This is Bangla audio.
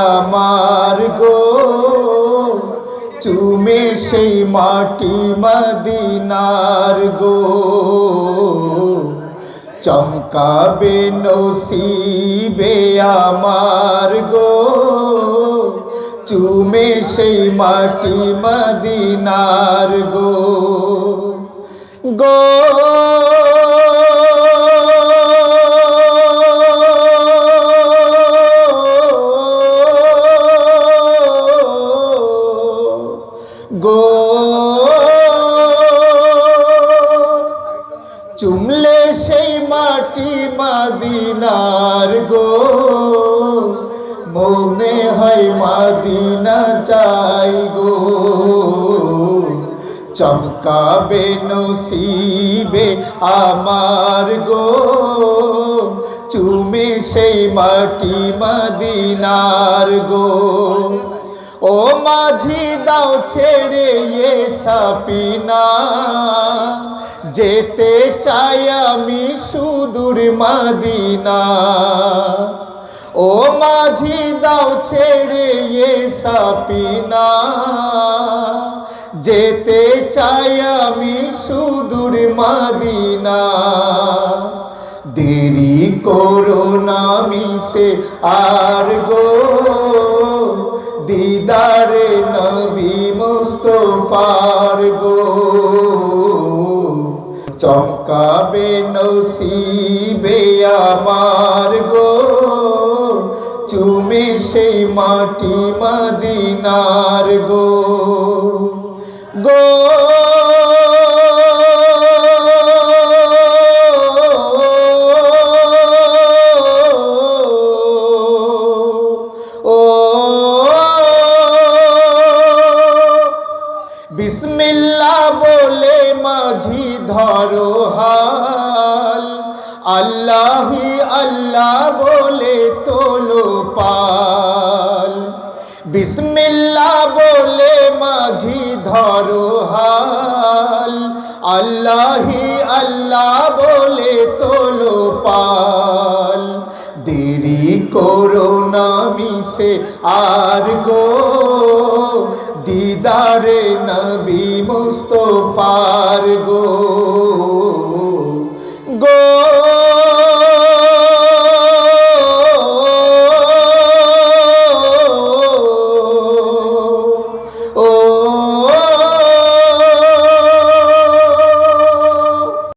আমার গো চুমে সেই মাটি মদিনার গো চমকাবে নসিবে আমার গো চুমে সেই মাটি মদিনার গো গো গো চুমলে সেই মাটি মদিনার গো মনে হয় মদিনা যাই গো চমকাবে নসিবে আমার গো চুমে সেই মাটি মদিনার গো ও মাঝি দাও ছেড়ে এ সাপিনা যেতে চাই আমি সুদূর মদিনা ও মাঝি দাও ছেড়ে এ সাপিনা যেতে চাই আমি সুদূর মদিনা দেরি করো না মিশে আর গো দিদারে নবী মুস্তফার গো চমকাবে নসিবে আমার গো চুমে সেই মাটি মদিনার গো গো বিসমিল্লাহ বলে মাঝি ধরো হাল আল্লাহি আল্লাহ বলে তোলো পাল বিসমিল্লাহ বলে মাঝি ধরো হাল আল্লাহি আল্লাহ বলে তোলো পাল দেরি করো না মিশে আর গো দিদারে নবী মুস্তফার গো গো